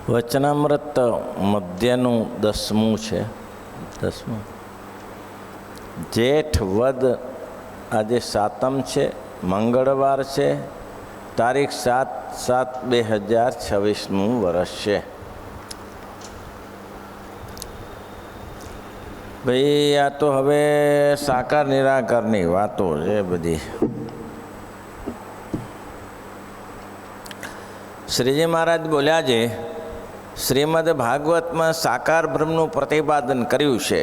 વચનામૃત મધ્યનું 10મું છે. 10મું જેઠ વદ આજે 7મ છે, મંગળવાર છે, તારીખ 7/7/2026 વર્ષ છે. ભાઈ આ તો હવે સાકાર નિરાકારની વાતો છે બધી. શ્રીજી મહારાજ બોલ્યા છે, શ્રીમદ ભાગવતમાં સાકાર બ્રહ્મનું પ્રતિપાદન કર્યું છે.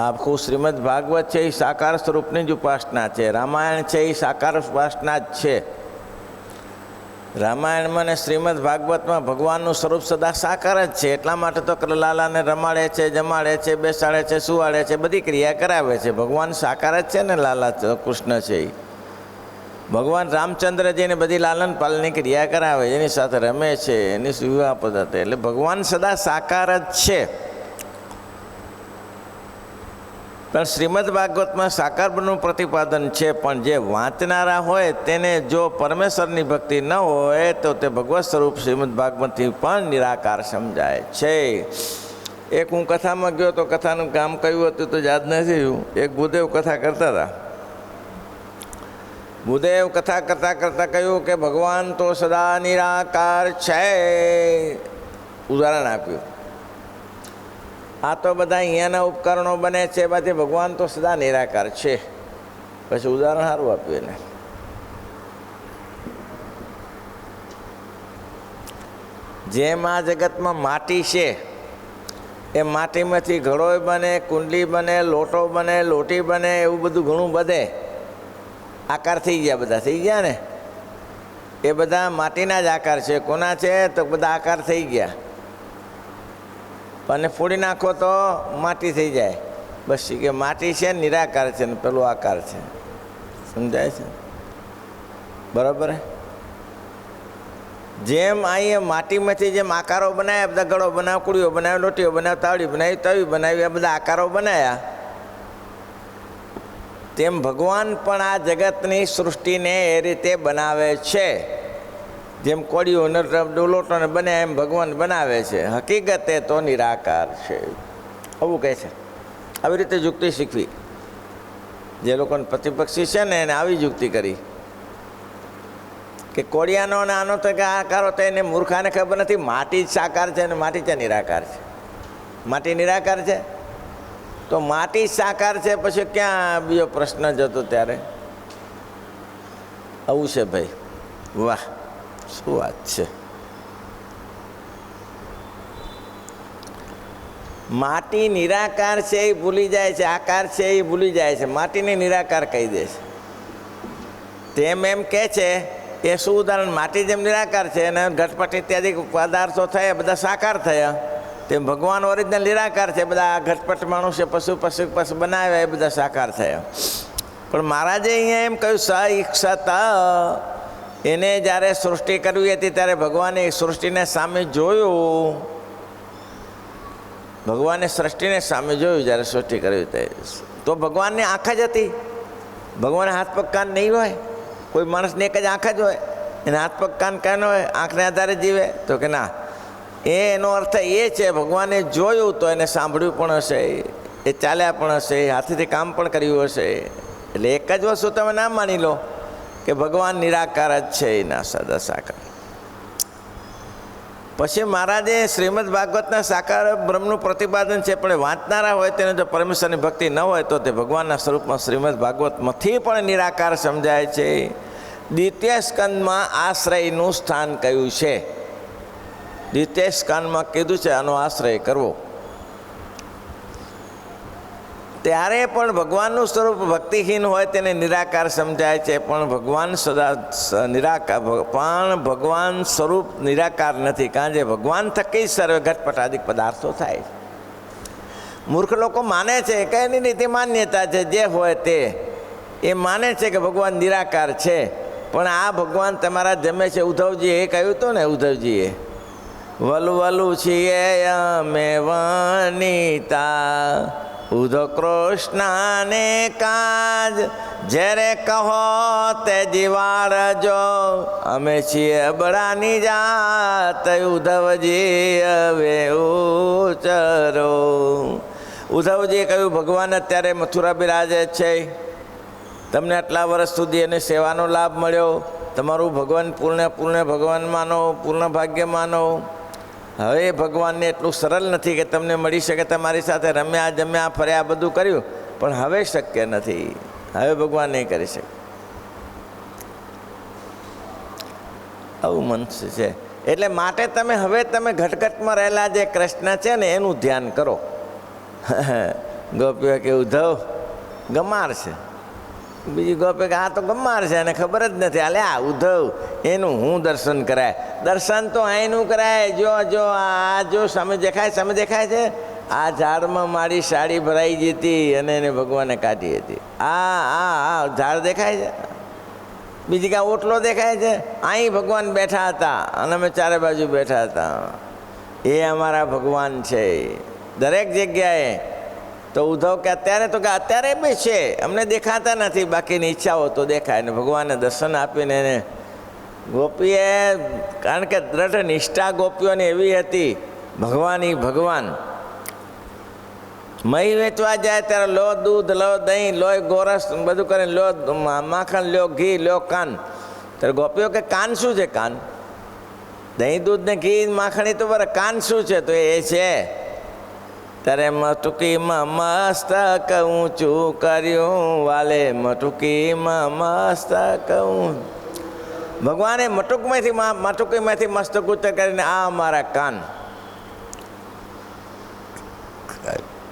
આખું શ્રીમદ ભાગવત છે એ સાકાર સ્વરૂપની જ ઉપાસના છે. રામાયણ છે એ સાકાર ઉપાસના જ છે. રામાયણમાં ને શ્રીમદ ભાગવતમાં ભગવાનનું સ્વરૂપ સદા સાકાર જ છે. એટલા માટે તો લાલાને રમાડે છે, જમાડે છે, બેસાડે છે, સુવાડે છે, બધી ક્રિયા કરાવે છે. ભગવાન સાકાર જ છે ને. લાલા કૃષ્ણ છે એ ભગવાન રામચંદ્રજીને બધી લાલન પાલનની ક્રિયા કરાવે, એની સાથે રમે છે, એની વિવાહ પદ્ધતિ. એટલે ભગવાન સદા સાકાર જ છે. પણ શ્રીમદ ભાગવતમાં સાકારનું પ્રતિપાદન છે. પણ જે વાંચનારા હોય તેને જો પરમેશ્વરની ભક્તિ ન હોય તો તે ભગવત સ્વરૂપ શ્રીમદ ભાગવતથી પણ નિરાકાર સમજાય છે. એક હું કથામાં ગયો તો કથાનું કામ કયું હતું તો યાદ નથી. એક ભૂદેવ કથા કરતા હતા. ભૂદેવ કથા કરતાં કરતાં કહ્યું કે ભગવાન તો સદા નિરાકાર છે. ઉદાહરણ આપ્યું. આ તો બધા અહીંયાના ઉપકરણો બને છે, બાકી ભગવાન તો સદા નિરાકાર છે. પછી ઉદાહરણ સારું આપ્યું એને. જેમ આ જગતમાં માટી છે, એ માટીમાંથી ઘડોય બને, કુંડલી બને, લોટો બને, લોટી બને, એવું બધું ઘણું બધે આકાર થઈ ગયા. બધા થઈ ગયા ને. એ બધા માટીના જ આકાર છે. કોના છે તો બધા આકાર થઈ ગયા. અને ફોડી નાખો તો માટી થઈ જાય. બસ કે માટી છે નિરાકાર છે ને પેલો આકાર છે. સમજાય છે બરાબર? જેમ અહીંયા માટીમાંથી જેમ આકારો બનાવ્યા, બધા ગળો બનાવ, કુડીઓ બનાવ, લોટીઓ બનાવ, તાવડી બનાવી, તવી બનાવી, આ બધા આકારો બનાવ્યા, તેમ ભગવાન પણ આ જગતની સૃષ્ટિને એ રીતે બનાવે છે. જેમ કોળીઓ લોટોને બને એમ ભગવાન બનાવે છે. હકીકતે તો નિરાકાર છે. આવું કહે છે. આવી રીતે યુક્તિ શીખવી. જે લોકોને પ્રતિપક્ષી છે ને એને આવી યુક્તિ કરી કે કોળિયાનો અને આનો તો કે આકારો તો એને મૂર્ખાને ખબર નથી. માટી જ સાકાર છે અને માટી છે નિરાકાર છે. માટી નિરાકાર છે તો માટી સાકાર છે, પછી ક્યાં બીજો પ્રશ્ન જતો ત્યારે? આવું છે ભાઈ. વાહ, શું વાત છે. માટી નિરાકાર છે એ ભૂલી જાય છે, આકાર છે એ ભૂલી જાય છે, માટીને નિરાકાર કહી દે છે. તેમ એમ કહે છે એ શું ઉદાહરણ? માટી જેમ નિરાકાર છે અને ઘટપટ ઇત્યાદિ પદાર્થો થયા બધા સાકાર થયા, તેમ ભગવાન ઓરિજિનલ નિરાકાર છે. બધા ઘટપટ મનુષ્ય પશુ બનાવ્યા એ બધા સાકાર થયા. પણ મહારાજે અહીંયા એમ કહ્યું, સ ઈક્ષત, એને જ્યારે સૃષ્ટિ કરવી હતી ત્યારે ભગવાને સૃષ્ટિને સામે જોયું. ભગવાને સૃષ્ટિને સામે જોયું જ્યારે સૃષ્ટિ કરવી તો ભગવાનની આંખ જ હતી. ભગવાન હાથ પગ કાન નહીં હોય. કોઈ માણસની એક જ આંખ જ હોય. એને હાથ પગ કાન કાન હોય, આંખને આધારે જીવે તો કે ના. એનો અર્થ એ છે ભગવાને જોયું તો એને સાંભળ્યું પણ હશે, એ ચાલ્યા પણ હશે, હાથેથી કામ પણ કર્યું હશે. એટલે એક જ વસ્તુ તમે ના માની લો કે ભગવાન નિરાકાર જ છે, એના સદા સાકાર. પછી મહારાજે શ્રીમદ ભાગવતના સાકાર બ્રહ્મનું પ્રતિપાદન છે. પણ વાંચનારા હોય તેને જો પરમેશ્વરની ભક્તિ ન હોય તો તે ભગવાનના સ્વરૂપમાં શ્રીમદ ભાગવતમાંથી પણ નિરાકાર સમજાય છે. દ્વિતીય સ્કંદમાં આશ્રયનું સ્થાન કયું છે? દ્વિતીય સ્કંદમાં કીધું છે આનો આશ્રય કરવો. ત્યારે પણ ભગવાનનું સ્વરૂપ ભક્તિહીન હોય તેને નિરાકાર સમજાય છે. પણ ભગવાન સદા નિરાકાર, પણ ભગવાન સ્વરૂપ નિરાકાર નથી. કારણ કે ભગવાન થકી સર્વે ઘટપટ આદિ પદાર્થો થાય. મૂર્ખ લોકો માને છે કે એની રીતે માન્યતા છે, જે હોય તે એ માને છે કે ભગવાન નિરાકાર છે. પણ આ ભગવાન તમારા જમે છે. ઉદ્ધવજી એ કહ્યું હતું ને, ઉદ્ધવજીએ વલુ વલુ છીએ અમે વનિતા, ઉધો કૃષ્ણને કાજ જ્યારે કહો તે જીવાડજો, અમે છીએ અબળાની જાત ઉદ્ધવજી હવે ઉચરો. ઉદ્ધવજીએ કહ્યું, ભગવાન અત્યારે મથુરા બિરાજે છે, તમને આટલા વર્ષ સુધી એને સેવાનો લાભ મળ્યો, તમારું ભગવાન પૂર્ણ ભગવાન માનો, પૂર્ણ ભાગ્ય માનો. હવે ભગવાનને એટલું સરળ નથી કે તમને મળી શકે, તમારી સાથે રમ્યા જમ્યા ફર્યા બધું કર્યું, પણ હવે શક્ય નથી, હવે ભગવાન નહીં કરી શકે. આવું મનસ્ય છે. એટલે માટે હવે તમે ઘટઘટમાં રહેલા જે કૃષ્ણ છે ને એનું ધ્યાન કરો. ગોપીઓ કે ઉદ્ધવ ગમાર છે, બીજી ગોપી કે આ તો ગમાર છે, એને ખબર જ નથી. આલે આ ઉદ્ધવ એનું હું દર્શન કરાય? દર્શન તો અહીંનું કરાય. જો આ જો સામે દેખાય છે, આ ઝાડમાં મારી સાડી ભરાઈ જતી અને એને ભગવાને કાઢી હતી. આ ઝાડ દેખાય છે, બીજી કાં ઓટલો દેખાય છે, અહીં ભગવાન બેઠા હતા અને અમે ચારે બાજુ બેઠા હતા. એ અમારા ભગવાન છે દરેક જગ્યાએ. તો ઉદ્ધવ કે અત્યારે બી છે, અમને દેખાતા નથી, બાકીની ઈચ્છાઓ તો દેખાય. ને ભગવાનને દર્શન આપીને એને ગોપીએ, કારણ કે દ્રઢ નિષ્ઠા ગોપીઓની એવી હતી, ભગવાન મહી વેચવા જાય ત્યારે લો દૂધ, લો દહીં, લો ગોરસ બધું કરીને, લો માખણ, લો ઘી, લો કાન. ત્યારે ગોપીઓ કે કાન શું છે? કાન દહીં દૂધ ને ઘી માખણ તો બરાબર, કાન શું છે? તો એ છે ત્યારે મટુકીમાં મસ્તક ઊંચું કર્યું, વાલે મટુકીમાં મસ્તક ઊંચું. ભગવાને મટુકીમાંથી મસ્તક ઊંચું કરીને આ અમારા કાન.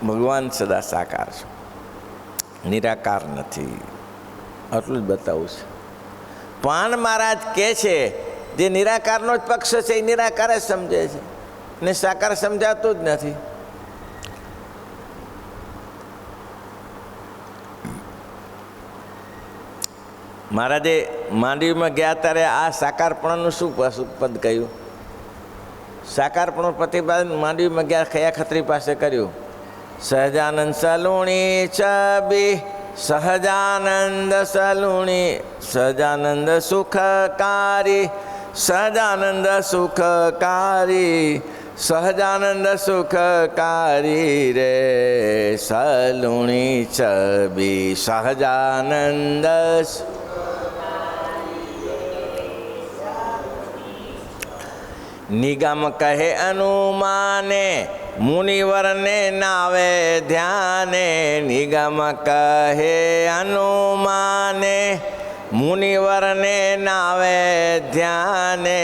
ભગવાન સદા સાકાર છે, નિરાકાર નથી. આટલું જ બતાવું છે. પણ મહારાજ કહે છે જે નિરાકારનો જ પક્ષ છે એ નિરાકાર જ સમજે છે, ને સાકાર સમજાતું જ નથી. મહારાજે માંડવીમાં ગયા ત્યારે આ સાકારપણાનું શું પદ કહ્યું? સાકારપણું પ્રતિપાદન માંડવીમાં ગયા ખયા ખત્રી પાસે કર્યું. સહજાનંદ સલુણી છબી, સહજાનંદ સલુણી, સહજાનંદ સુખકારી, સહજાનંદ સુખકારી, સહજાનંદ સુખકારી રે સલુણી છબી, સહજાનંદ નિગમ કહે અનુમાને, મુનિવરને નાવે ધ્યાને. નિગમ કહે અનુમાને, મુનિવરને નાવે ધ્યાને.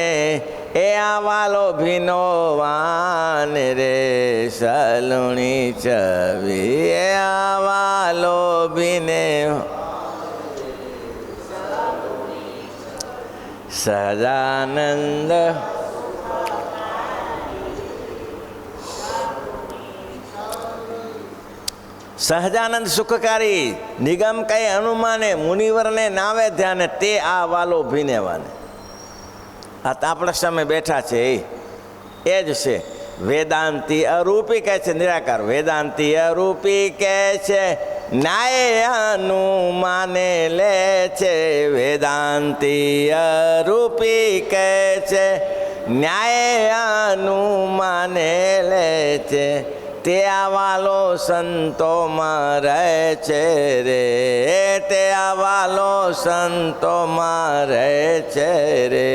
એ આવાલો ભીનો વાન રે સલુણી છબી, એ આવાલો ભીને સહજાનંદ. સહજાનંદ સુખકારી, નિગમ કઈ અનુમાને, મુનિવરને નાવે ધ્યાને. તે આ વાલો ભીને વાને. આ આપણા સામે બેઠા છે એ જ છે. વેદાંતિ અરૂપી કહે છે નિરાકાર. વેદાંતિ અરૂપી કહે છે, ન્યાય અનુમાને લે છે. વેદાંતિ અરૂપી કહે છે, ન્યાય અનુમાને લે છે. તે આવાલો સંતોમાં રહે છે રે, તે આવાલો સંતોમાં રહે છે રે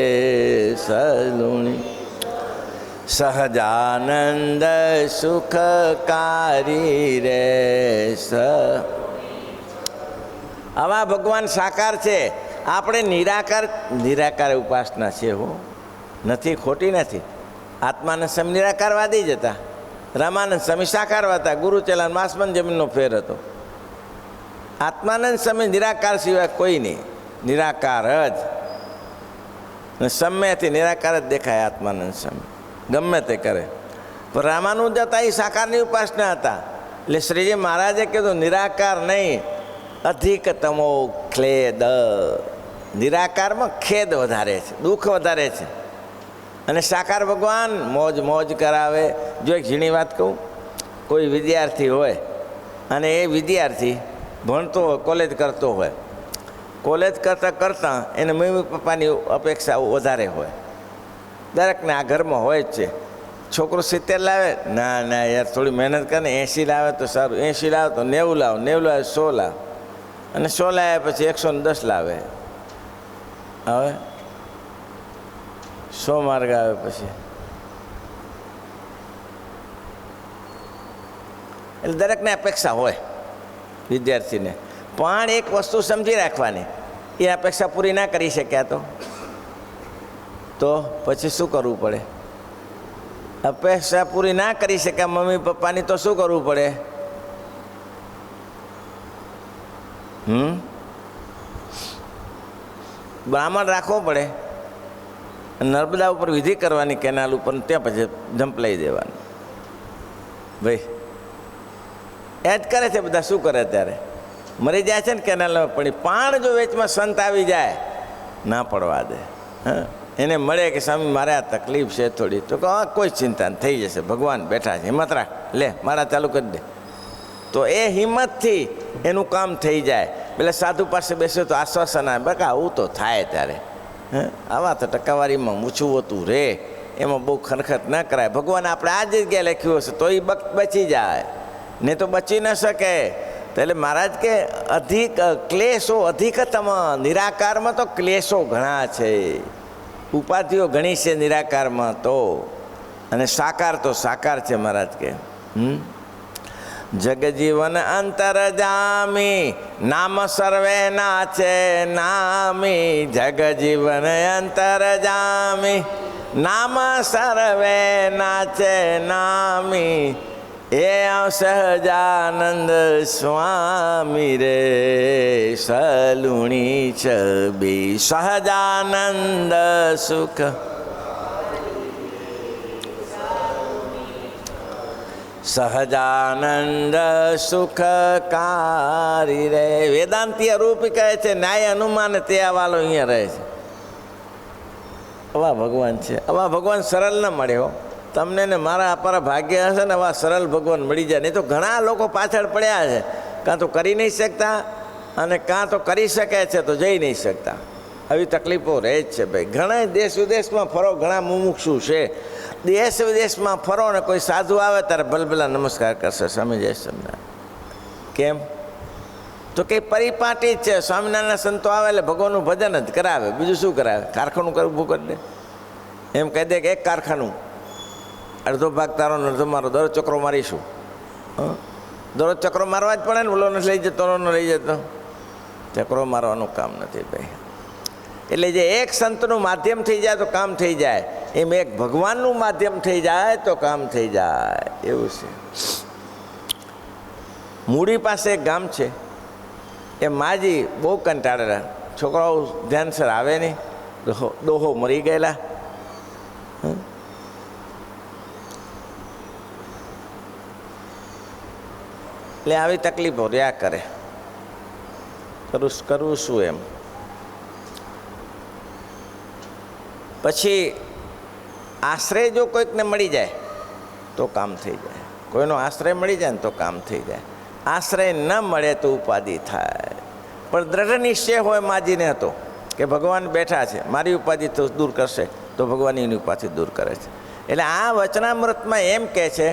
સલુણી. સહજાનંદ સુખકારી રે આવા ભગવાન સાકાર છે. આપણે નિરાકાર ઉપાસના છે હો, નથી, ખોટી નથી. આત્માનંદ સ્વામી નિરાકારવાદી જ હતા, રામાનંદ સ્વામી સાકારવાદ હતા. ગુરુચેલાન માસમન જમીનનો ફેર હતો. આત્માનંદ સ્વામી નિરાકાર સિવાય કોઈ નહીં, નિરાકાર જ. સમયથી નિરાકાર જ દેખાય આત્માનંદ સ્વામી, ગમે તે કરે. પણ રામાનુજ હતા એ સાકારની ઉપાસના હતા. એટલે શ્રીજી મહારાજે કીધું નિરાકાર નહીં, અધિકતમો ખેદ. નિરાકારમાં ખેદ વધારે છે, દુઃખ વધારે છે. અને સાકાર ભગવાન મોજ કરાવે. જો એક ઝીણી વાત કહું, કોઈ વિદ્યાર્થી હોય અને એ વિદ્યાર્થી ભણતો હોય, કોલેજ કરતો હોય, કોલેજ કરતાં કરતાં એને મમ્મી પપ્પાની અપેક્ષાઓ વધારે હોય. દરેકને આ ઘરમાં હોય જ છે. છોકરો 70 લાવે, ના ના યાર થોડી મહેનત કરે ને 80 લાવે તો સારું, 80 લાવે તો 90 લાવ, 90 લાવે 100 લાવ, અને 100 લાવે પછી 110 લાવે. હવે 100 માર્ગ આવે પછી. એટલે દરેકને અપેક્ષા હોય વિદ્યાર્થીને, પણ એક વસ્તુ સમજી રાખવાની, એ અપેક્ષા પૂરી ના કરી શક્યા તો પછી શું કરવું પડે? અપેક્ષા પૂરી ના કરી શક્યા મમ્મી પપ્પાની તો શું કરવું પડે? બ્રાહ્મણ રાખવો પડે, નર્મદા ઉપર વિધિ કરવાની કેનાલ ઉપર, ત્યાં પછી જંપ લઈ દેવાનું. ભાઈ એ જ કરે છે બધા. શું કરે અત્યારે? મરી જાય છે ને કેનાલમાં પડી, પણ જો વેચમાં સંત આવી જાય ના પડવા દે. હા, એને મળે કે સ્વામી મારે આ તકલીફ છે થોડી, તો કહો કોઈ ચિંતા નહીં, થઈ જશે, ભગવાન બેઠા છે, હિંમત રાખ, લે મારા ચાલુ કરી દે. તો એ હિંમતથી એનું કામ થઈ જાય. એટલે સાધુ પાસે બેસ્યો તો આશ્વાસન આવે, બકા આવું તો થાય ત્યારે. આવા તો ટકાવારીમાં ઊંચું હોતું રે, એમાં બહુ ખરખત ન કરાય. ભગવાન આપણે આ જગ્યાએ લખ્યું હશે તો એ બચી જાય, ને તો બચી ન શકે. એટલે મહારાજ કે અધિક ક્લેશો અધિકતમ, નિરાકારમાં તો ક્લેશો ઘણા છે, ઉપાધિઓ ઘણી છે નિરાકારમાં તો, અને સાકાર તો સાકાર છે. મહારાજ કે જગજીવન અંતર જામી, નામ સર્વે નાચે નામી. જગજીવન અંતર જામી, નામ સર્વે નાચે નામી. એ સહજાનંદ સ્વામી રે, સલુણી છબી સહજાનંદ સુખ. સહજાનંદ સુખકારી રે. વેદાંતીય રૂપ કહે છે, ન્યાય અનુમાન તે આવાલો અહીંયા રહે છે. આવા ભગવાન છે. આવા ભગવાન સરળ ન મળે હો તમને ને મારા અપારા ભાગ્ય હશે ને આવા સરળ ભગવાન મળી જાય. નહીં તો ઘણા લોકો પાછળ પડ્યા છે, કાં તો કરી નહીં શકતા અને કાં તો કરી શકે છે તો જઈ નહીં શકતા. આવી તકલીફો રહે જ છે ભાઈ. ઘણા દેશ વિદેશમાં ફરો, ઘણા મુમુક્ષુ છે, દેશ વિદેશમાં ફરો ને કોઈ સાધુ આવે ત્યારે ભલભલા નમસ્કાર કરશે, સ્વામી જય સ્વામિનારાયણ. કેમ? તો કંઈ પરિપાટી જ છે. સ્વામિનારાયણના સંતો આવે એટલે ભગવાનનું ભજન જ કરાવે, બીજું શું કરાવે? કારખાનું કરવું ઊભું કરી દે. એમ કહી દે કે એક કારખાનું, અડધો ભાગ તારો ને અડધો મારો, દરરોજ ચક્રો મારીશું. દરરોજ ચક્રો મારવા જ પડે ને, ઓલો નથી લઈ જતો, ઓલો લઈ જતો. ચક્રો મારવાનું કામ નથી ભાઈ. એટલે જે એક સંતનું માધ્યમ થઈ જાય તો કામ થઈ જાય, એમ એક ભગવાનનું માધ્યમ થઈ જાય તો કામ થઈ જાય. એવું છે. મૂડી પાસે એક ગામ છે, એ માજી બહુ કંટાળેલા, છોકરાઓ ધ્યાનસર આવે નહીં, ડોહો મરી ગયેલા. એટલે આવી તકલીફો રહ્યા કરે. કરવું શું એમ? પછી આશ્રય જો કોઈકને મળી જાય તો કામ થઈ જાય. કોઈનો આશ્રય મળી જાય ને તો કામ થઈ જાય. આશ્રય ન મળે તો ઉપાધિ થાય. પણ દ્રઢ નિશ્ચય હોય માજીને હતો કે ભગવાન બેઠા છે, મારી ઉપાધિ તો દૂર કરશે, તો ભગવાન એની ઉપાધિ દૂર કરે છે. એટલે આ વચનામૃતમાં એમ કહે છે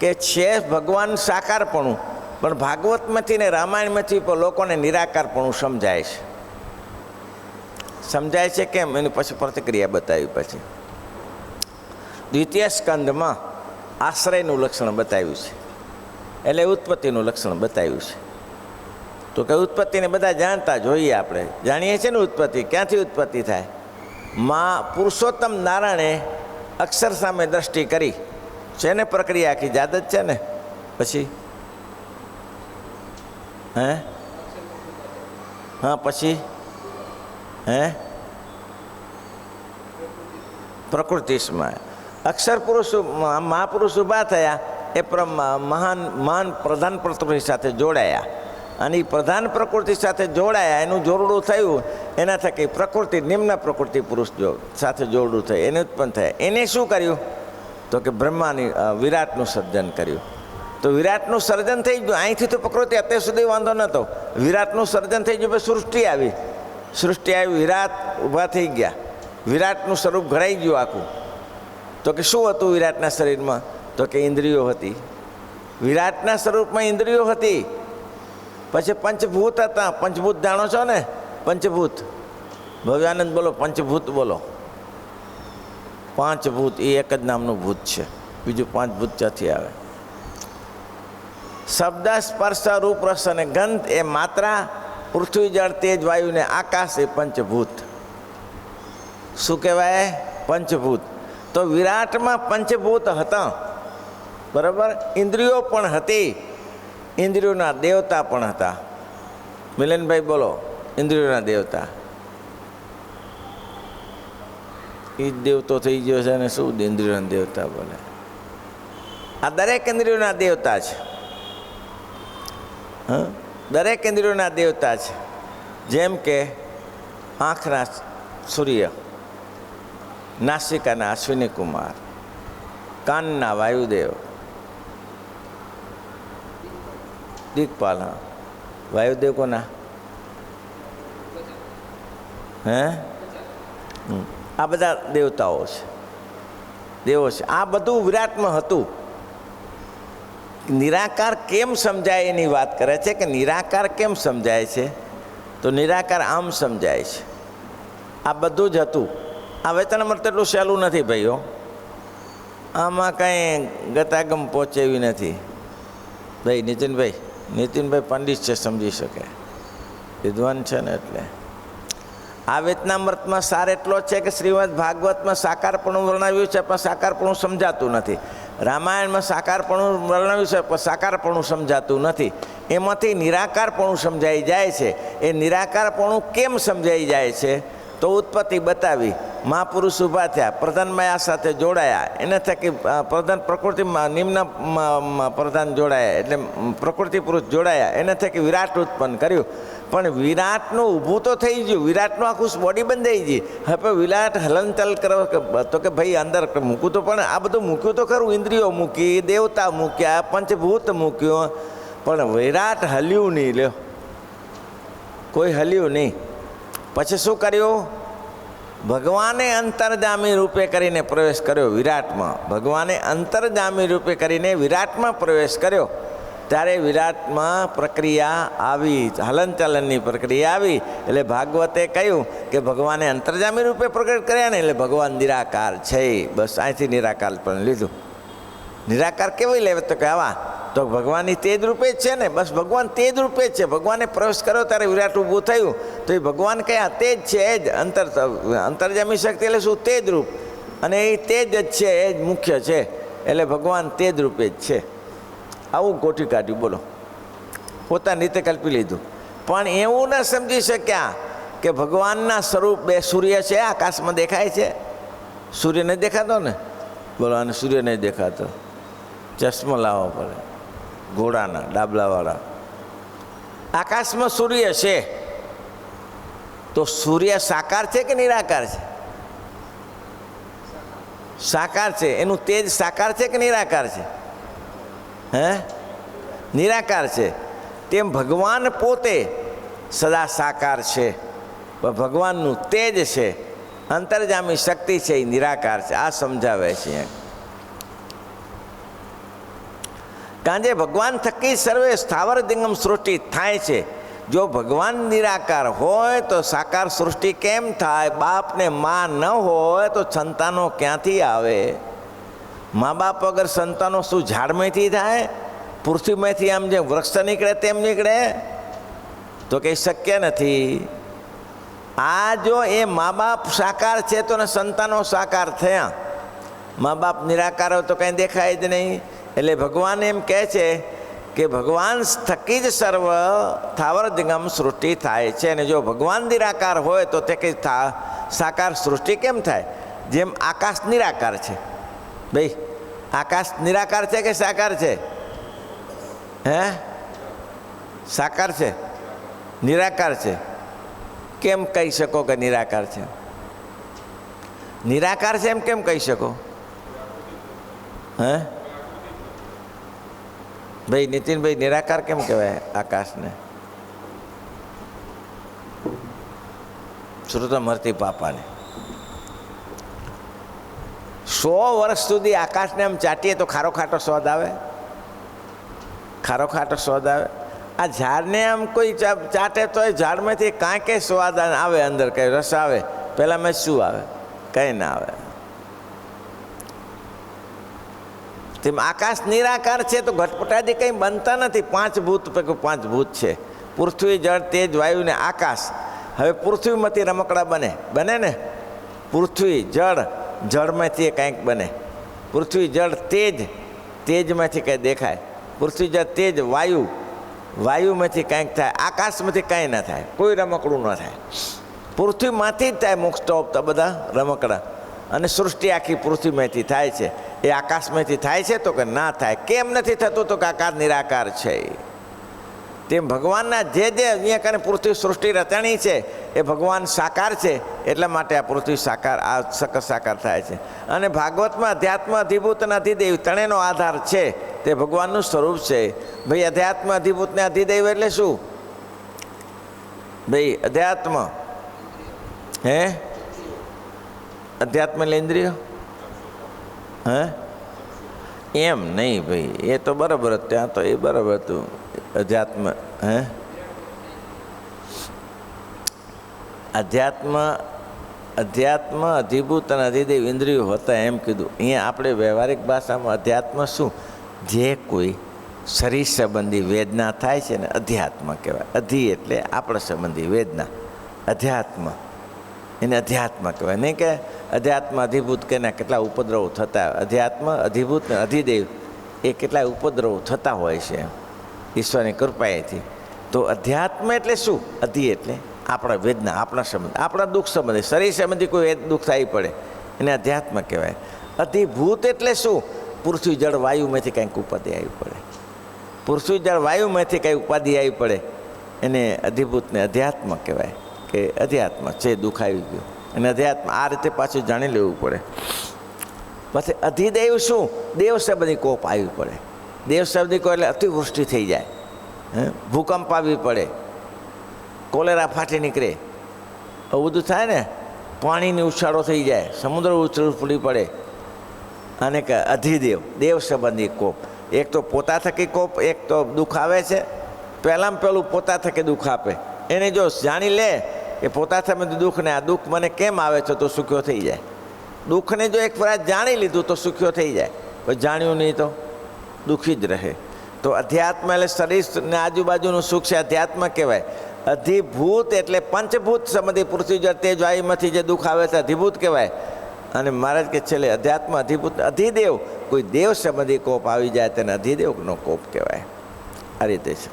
કે છે ભગવાન સાકારપણું, પણ ભાગવતમાંથી ને રામાયણમાંથી પણ લોકોને નિરાકારપણું સમજાય છે. સમજાય છે કેમ? એની પછી પ્રતિક્રિયા બતાવી. પછી દ્વિતીય સ્કંદમાં આશ્રયનું લક્ષણ બતાવ્યું છે, એટલે ઉત્પત્તિનું લક્ષણ બતાવ્યું છે. તો કે ઉત્પત્તિને બધા જાણતા જોઈએ, આપણે જાણીએ છીએ ને ઉત્પત્તિ ક્યાંથી ઉત્પત્તિ થાય. પુરુષોત્તમ નારાયણે અક્ષર સામે દ્રષ્ટિ કરી છે ને, પ્રક્રિયા આખી જાત જ છે ને. પછી હા પછી પ્રકૃતિમાં અક્ષર પુરુષ મહાપુરુષ ઊભા થયા, એ મહાન પ્રધાન પ્રકૃતિ સાથે જોડાયા, અને એ પ્રધાન પ્રકૃતિ સાથે જોડાયા, એનું જોડડું થયું, એના થકી પ્રકૃતિ નિમ્ન પ્રકૃતિ પુરુષ સાથે જોડડું થયું, એને ઉત્પન્ન થયા. એને શું કર્યું? તો કે બ્રહ્માની વિરાટનું સર્જન કર્યું. તો વિરાટનું સર્જન થઈ ગયું. અહીંથી તો પ્રકૃતિ અત્યાર સુધી વાંધો નહોતો. વિરાટનું સર્જન થઈ ગયું, પછી સૃષ્ટિ આવી. સૃષ્ટિ આવી, વિરાટ ઊભા થઈ ગયા, વિરાટનું સ્વરૂપ ઘડાઈ ગયું આખું. તો કે શું હતું વિરાટના શરીરમાં? તો કે ઇન્દ્રિયો હતી. વિરાટના સ્વરૂપમાં ઇન્દ્રિયો હતી. પછી પંચભૂત હતા. પંચભૂત જાણો છો ને? પંચભૂત ભવ્યાનંદ બોલો, પંચભૂત બોલો. પાંચ ભૂત એ એક જ નામનું ભૂત છે, બીજું પાંચ ભૂત ક્યાંથી આવે? શબ્દ, સ્પર્શ, રૂપ, રસ અને ગંધ એ માત્રા, પૃથ્વી, જળ, તેજ, વાયુ ને આકાશ એ પંચભૂત. શું કહેવાય? પંચભૂત. તો વિરાટમાં પંચભૂત હતા, બરાબર. ઇન્દ્રિયો પણ હતી, ઇન્દ્રિયોના દેવતા પણ હતા. મિલનભાઈ બોલો, ઇન્દ્રિયોના દેવતા. એ દેવતો થઈ ગયો છે ને શું ઇન્દ્રિયોના દેવતા બોલે? આ દરેક ઇન્દ્રિયોના દેવતા છે. હા, દરેક ઇન્દ્રિયોના દેવતા છે. જેમ કે આંખના સૂર્ય, નાસિકાના અશ્વિની કુમાર, કાનના વાયુદેવ, દિગ્પાલ. હા, વાયુદેવ કોના? હે? આ બધા દેવતાઓ છે, દેવો છે. આ બધું વિરાટમાં હતું. નિરાકાર કેમ સમજાય એની વાત કરે છે કે નિરાકાર કેમ સમજાય છે? તો નિરાકાર આમ સમજાય છે, આ બધું જ હતું. આ વેતનામૃત એટલું સહેલું નથી ભાઈઓ, આમાં કાંઈ ગતાગમ પહોંચે એવી નથી. ભાઈ નીતિનભાઈ પંડિત છે, સમજી શકે, વિદ્વાન છે ને. એટલે આ વેતનામૃતમાં સાર એટલો છે કે શ્રીમદ ભાગવતમાં સાકારપણું વર્ણવ્યું છે પણ સાકારપણું સમજાતું નથી. રામાયણમાં સાકારપણું વર્ણવ્યું છે પણ સાકારપણું સમજાતું નથી. એમાંથી નિરાકારપણું સમજાઈ જાય છે. એ નિરાકારપણું કેમ સમજાઈ જાય છે? તો ઉત્પત્તિ બતાવી, મહાપુરુષ ઊભા થયા, પ્રધાન માયા સાથે જોડાયા, એને થકી પ્રધાન પ્રકૃતિમાં નિમ્ન પ્રધાન જોડાયા, એટલે પ્રકૃતિ પુરુષ જોડાયા, એને થકી વિરાટ ઉત્પન્ન કર્યું. પણ વિરાટનું ઊભું તો થઈ ગયું, વિરાટનું આખું બોડી બંધાઈ ગઈ. હવે વિરાટ હલનચલ કરો તો કે ભાઈ અંદર મૂકું તો, પણ આ બધું મૂક્યું તો ખરું. ઇન્દ્રિયો મૂકી, દેવતા મૂક્યા, પંચભૂત મૂક્યું, પણ વિરાટ હલ્યું નહીં. લ્યો, કોઈ હલ્યું નહીં. પછી શું કર્યું? ભગવાને અંતર્જામી રૂપે કરીને પ્રવેશ કર્યો વિરાટમાં. ભગવાને અંતર્જામી રૂપે કરીને વિરાટમાં પ્રવેશ કર્યો. ત્યારે વિરાટમાં પ્રક્રિયા આવી, હલનચલનની પ્રક્રિયા આવી. એટલે ભાગવતે કહ્યું કે ભગવાને અંતર્જામી રૂપે પ્રગટ કર્યા ને, એટલે ભગવાન નિરાકાર છે. બસ અહીંથી નિરાકાર પણ લીધું. નિરાકાર કેવી લેવે? તો કે આવા તો ભગવાનની તેજ રૂપે જ છે ને. બસ ભગવાન તેજ રૂપે જ છે. ભગવાને પ્રવેશ કર્યો ત્યારે વિરાટ ઊભું થયું. તો એ ભગવાન કયા? તેજ છે. એ જ અંતર્જામી શક્તિ એટલે શું? તેજ રૂપ. અને એ તેજ જ છે, એ જ મુખ્ય છે. એટલે ભગવાન તેજ રૂપે જ છે. આવું ગોઠવી કાઢ્યું. બોલો, પોતાની રીતે કલ્પી લીધું. પણ એવું ન સમજી શક્યા કે ભગવાનના સ્વરૂપ બે સૂર્ય છે, આકાશમાં દેખાય છે. સૂર્ય નહીં દેખાતો ને? બોલો, અને સૂર્ય નહીં દેખાતો, ચશ્મો લાવવો પડે, ઘોડાના ડાબલાવાળા. આકાશમાં સૂર્ય છે, તો સૂર્ય સાકાર છે કે નિરાકાર છે? સાકાર છે. એનું તેજ સાકાર છે કે નિરાકાર છે? હે? નિરાકાર છે. તેમ ભગવાન પોતે સદા સાકાર છે, પણ ભગવાનનું તેજ છે, અંતર્જામી શક્તિ છે, એ નિરાકાર છે. આ સમજાવે છે. કારણ કે ભગવાન થકી સર્વે સ્થાવર જંગમ સૃષ્ટિ થાય છે. જો ભગવાન નિરાકાર હોય તો સાકાર સૃષ્ટિ કેમ થાય? બાપને મા ન હોય તો સંતાનો ક્યાંથી આવે? મા બાપ વગર સંતાનો શું ઝાડમાંથી થાય? પૃથ્વીમાંથી આમ જે વૃક્ષ નીકળે તેમ નીકળે? તો કંઈ શક્ય નથી. આ જો એ મા બાપ સાકાર છે તો ને સંતાનો સાકાર થયા. મા બાપ નિરાકાર હોય તો કંઈ દેખાય જ નહીં. એટલે ભગવાન એમ કહે છે કે ભગવાન થકી જ સર્વ સ્થાવર જંગમ સૃષ્ટિ થાય છે. અને જો ભગવાન નિરાકાર હોય તો તે કંઈ સાકાર સૃષ્ટિ કેમ થાય? જેમ આકાશ નિરાકાર છે. ભાઈ, આકાશ નિરાકાર છે કે સાકાર છે? હે? સાકાર છે, નિરાકાર છે. કેમ કહી શકો કે નિરાકાર છે? નિરાકાર છે એમ કેમ કહી શકો? હે? ભાઈ નીતિનભાઈ, નિરાકાર કેમ કહેવાય આકાશને? શ્રુતમૂર્તિ પાપાને 100 વર્ષ સુધી આકાશને આમ ચાટીએ તો ખારો ખાટો સ્વાદ આવે? ખારો ખાટો સ્વાદ આવે? આ ઝાડને આમ કોઈ ચાટે તો એ ઝાડમાંથી કાંઈ કંઈ સ્વાદ આવે, અંદર કંઈ રસ આવે, પહેલાંમાં શું આવે? કંઈ ના આવે. તેમ આકાશ નિરાકાર છે તો ઘટપટાદી કંઈ બનતા નથી. 5 ભૂત પૈકી 5 ભૂત છે: પૃથ્વી, જળ, તેજ, વાયુ ને આકાશ. હવે પૃથ્વીમાંથી રમકડા બને ને? પૃથ્વી, જળ, જળમાંથી કંઈક બને. પૃથ્વી, જળ, તેજમાંથી કંઈ દેખાય. પૃથ્વી, જળ, તેજ, વાયુ, વાયુમાંથી કંઈક થાય. આકાશમાંથી કંઈ ના થાય, કોઈ રમકડું ન થાય. પૃથ્વીમાંથી જ થાય મોસ્ટ ઓફ તો બધા રમકડા. અને સૃષ્ટિ આખી પૃથ્વીમાંથી થાય છે. એ આકાશમાંથી થાય છે તો કે ના થાય. કેમ નથી થતું? તો કે આકાર નિરાકાર છે. તેમ ભગવાનના જે અહીંયા કારણે પૃથ્વી સૃષ્ટિ રચાણી છે એ ભગવાન સાકાર છે, એટલા માટે આ પૃથ્વી સાકાર, આ સકર સાકાર થાય છે. અને ભાગવતમાં અધ્યાત્મ, અધિભૂત અને અધિદેવ ત્રણેયનો આધાર છે. તે ભગવાનનું સ્વરૂપ છે. ભાઈ અધ્યાત્મ, અધિભૂત ને અધિદેવ એટલે શું? ભાઈ અધ્યાત્મ હે અધ્યાત્મ એટલે ઇન્દ્રિયો? હે એમ નહીં ભાઈ, એ તો બરાબર હતું, ત્યાં તો એ બરાબર હતું. અધ્યાત્મ હે અધ્યાત્મ, અધિભૂત અને અધિદેવ ઇન્દ્રિયો હતા એમ કીધું. અહીંયા આપણે વ્યવહારિક ભાષામાં અધ્યાત્મ શું? જે કોઈ શરીર સંબંધી વેદના થાય છે ને અધ્યાત્મ કહેવાય. અધિ એટલે આપણા સંબંધી વેદના, અધ્યાત્મ એને અધ્યાત્મ કહેવાય. નહીં કે અધ્યાત્મ, અધિભૂત કે ના કેટલા ઉપદ્રવ થતા. અધ્યાત્મ, અધિભૂત ને અધિદેવ એ કેટલાય ઉપદ્રવ થતા હોય છે ઈશ્વરની કૃપાએથી. તો અધ્યાત્મ એટલે શું? અધિ એટલે આપણા વેદના, આપણા સંબંધ, આપણા દુઃખ સંબંધી, શરીર સંબંધી કોઈ દુઃખ થાય પડે એને અધ્યાત્મ કહેવાય. અધિભૂત એટલે શું? પૃથ્વી, જળ, વાયુમાંથી કંઈક ઉપાધિ આવી પડે. પૃથ્વી, જળ, વાયુમાંથી કંઈ ઉપાધિ આવી પડે એને અધિભૂતને અધ્યાત્મ કહેવાય. કે અધ્યાત્મ છે, દુઃખ આવી ગયું અને અધ્યાત્મ આ રીતે પાછું જાણી લેવું પડે. પછી અધિદેવ શું? દેવ સંબંધી કોપ આવી પડે. દેવ સંબંધી કોઈ એટલે અતિવૃષ્ટિ થઈ જાય, ભૂકંપ આવી પડે, કોલેરા ફાટી નીકળે, આવું બધું થાય ને. પાણીની ઉછાળો થઈ જાય, સમુદ્ર ઉછળ ફૂલી પડે. અને કે અધિદેવ, દેવ સંબંધી કોપ. એક તો પોતા થકી કોપ, એક તો દુઃખ આવે છે. પહેલાં પહેલું પોતા થકી દુઃખ આપે. એને જો જાણી લે કે પોતા થકી દુઃખ ને આ દુઃખ મને કેમ આવે છે તો સુખ્યો થઈ જાય. દુઃખને જો એક વાર જાણી લીધું તો સુખ્યો થઈ જાય. પણ જાણ્યું નહીં તો દુઃખી જ રહે. તો અધ્યાત્મ એટલે શરીરને આજુબાજુનું સુખ છે, અધ્યાત્મ કહેવાય. અધિભૂત એટલે પંચભૂત સંબંધી પૃથ્વી, જળ, તેજ, વાયુમાંથી જે દુઃખ આવે છે અધિભૂત કહેવાય. અને મહારાજ કે છેલ્લે અધ્યાત્મ, અધિભૂત, અધિદેવ કોઈ દેવ સંબંધી કોપ આવી જાય તેને અધિદેવનો કોપ કહેવાય. આ રીતે છે.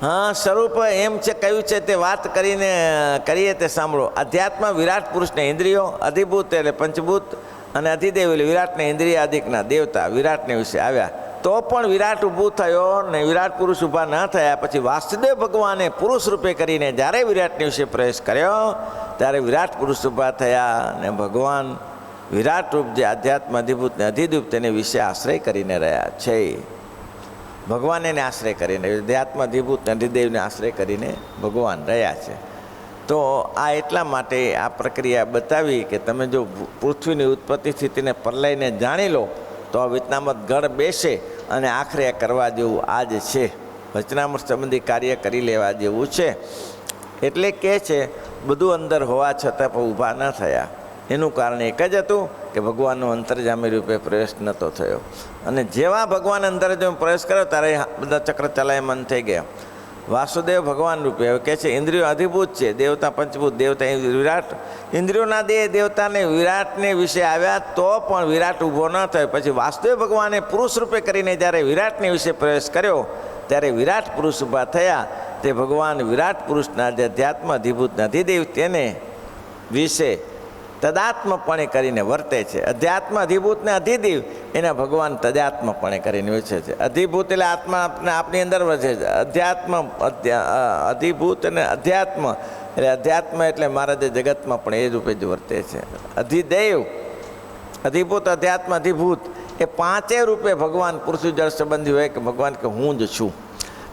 હા, સ્વરૂપ એમ છે કહ્યું છે તે વાત કરીએ તે સાંભળો. અધ્યાત્મ વિરાટ પુરુષને ઇન્દ્રિયો, અધિભૂત એટલે પંચભૂત અને અધિદેવ એટલે વિરાટને ઇન્દ્રિય અધિકના દેવતા વિરાટને વિશે આવ્યા. તો પણ વિરાટ ઊભું થયો ને વિરાટ પુરુષ ઊભા ન થયા. પછી વાસુદેવ ભગવાને પુરુષ રૂપે કરીને જ્યારે વિરાટને વિશે પ્રવેશ કર્યો ત્યારે વિરાટ પુરુષ ઊભા થયા ને ભગવાન વિરાટ રૂપ જે આધ્યાત્મ, અધિભૂત ને અધિદેવ તેને વિશે આશ્રય કરીને રહ્યા છે. ભગવાન એને આશ્રય કરીને, અધ્યાત્મ, અધિભૂત ને અધિદેવને આશ્રય કરીને ભગવાન રહ્યા છે. તો આ એટલા માટે આ પ્રક્રિયા બતાવી કે તમે જો પૃથ્વીની ઉત્પત્તિ સ્થિતિને પ્રલયને જાણી લો તો આ વચનામૃત ગઢ બેસે અને આખરે કરવા જેવું આ જ છે. વચનામૃત સંબંધી કાર્ય કરી લેવા જેવું છે. એટલે કે છે બધું અંદર હોવા છતાં પણ ઊભા ન થયા. એનું કારણ એક જ હતું કે ભગવાનનો અંતર્જામી રૂપે પ્રવેશ નહોતો થયો. અને જેવા ભગવાન અંતર્જામી પ્રવેશ કર્યો ત્યારે બધા ચક્ર ચલાયમાન થઈ ગયા. વાસુદેવ ભગવાન રૂપે હવે કહે છે ઇન્દ્રિયો અધિભૂત છે, દેવતા પંચભૂત, દેવતા વિરાટ. ઇન્દ્રિયોના દેહ દેવતાને વિરાટને વિશે આવ્યા તો પણ વિરાટ ઊભો ન થયો. પછી વાસુદેવ ભગવાને પુરુષ રૂપે કરીને જ્યારે વિરાટને વિશે પ્રવેશ કર્યો ત્યારે વિરાટ પુરુષ ઊભા થયા. તે ભગવાન વિરાટ પુરુષના જે અધ્યાત્મ, અધિભૂત, અધિદેવ તેને વિશે તદાત્મપણે કરીને વર્તે છે. અધ્યાત્મ, અધિભૂત ને અધિદેવ એના ભગવાન તદાત્મપણે કરીને વેચે છે. અધિભૂત એટલે આત્મા આપની અંદર વસે છે. અધ્યાત્મ, અધિભૂત અને અધ્યાત્મ એટલે અધ્યાત્મ એટલે મારા જે જગતમાં પણ એ રૂપે જ વર્તે છે. અધિદેવ, અધિભૂત, અધ્યાત્મ, અધિભૂત એ પાંચે રૂપે ભગવાન પૃથ્વી જળ સંબંધી હોય કે ભગવાન કે હું જ છું.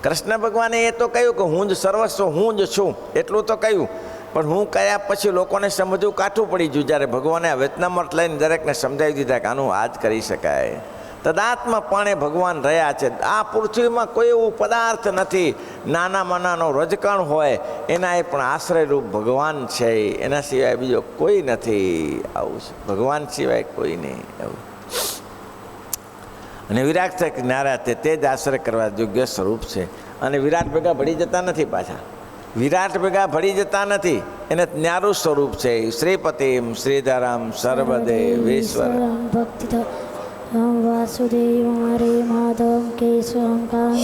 કૃષ્ણ ભગવાને એ તો કહ્યું કે હું જ સર્વસ્વ, હું જ છું, એટલું તો કહ્યું. પણ હું કયા પછી લોકોને સમજવું કાઠું પડી ગયું. જ્યારે ભગવાને આ વચનામૃત લઈને દરેકને સમજાવી દીધા કે આનું આ જ કરી શકાય. તદાત્મપણે ભગવાન રહ્યા છે. આ પૃથ્વીમાં કોઈ એવું પદાર્થ નથી, નાનામાં નાનો રજકણ હોય એના એ પણ આશ્રયરૂપ ભગવાન છે. એના સિવાય બીજો કોઈ નથી. આવું છે, ભગવાન સિવાય કોઈ નહીં. આવું અને વિરાટ છે જ્ઞારા તે જ આશ્રય કરવા યોગ્ય સ્વરૂપ છે. અને વિરાટ ભેગા ભળી જતા નથી પાછા, વિરાટ ભેગા ભળી જતા નથી. એને ન્યારું સ્વરૂપ છે. શ્રીપતિમ શ્રીધરમ સર્વદેવેશ્વર ભક્તિ વાસુદેવ હરે માધવ કેશવમ કાંદ